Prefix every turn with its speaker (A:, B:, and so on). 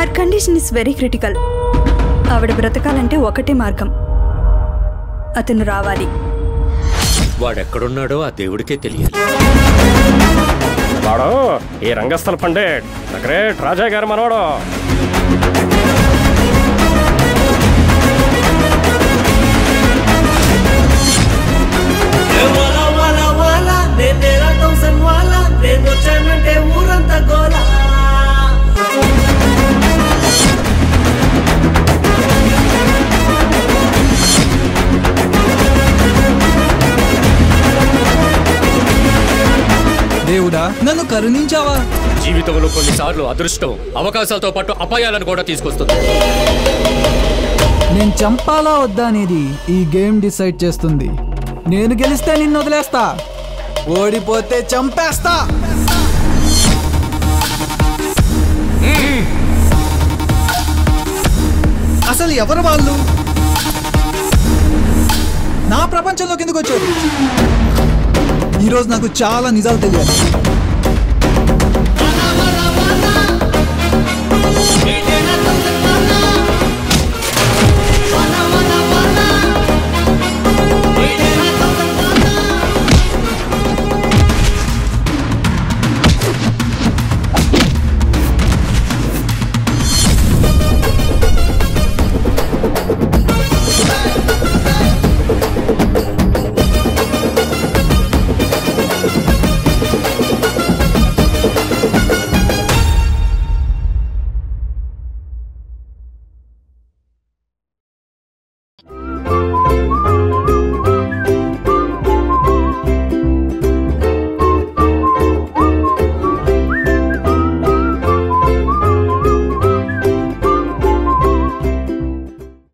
A: Her condition is very critical. ఆవిడ బ్రతకాలంటే ఒకటే మార్గం, అతను రావాలి.
B: వాడెక్కడున్నాడో ఆ దేవుడికే తెలియాలి.
C: వాడు ఈ రంగస్థల పండిట్ గ్రేట్ రాజా గారు మనవాడు.
D: దేవుడా నన్ను కరుణించావా?
B: జీవితంలో కొన్నిసార్లు అదృష్టం అవకాశాలతో పాటు అపాయాలను కూడా తీసుకొస్తుంది.
D: నేను చంపాలా వద్దా అనేది ఈ గేమ్ డిసైడ్ చేస్తుంది. నేను గెలిస్తే నిన్ను వదిలేస్తా, ఓడిపోతే చంపేస్తా. అసలు ఎవరు వాళ్ళు? నా ప్రపంచంలోకి ఎందుకు వచ్చారు? ఈరోజు నాకు చాలా నిజాలు తెలియాలి.
E: Hey,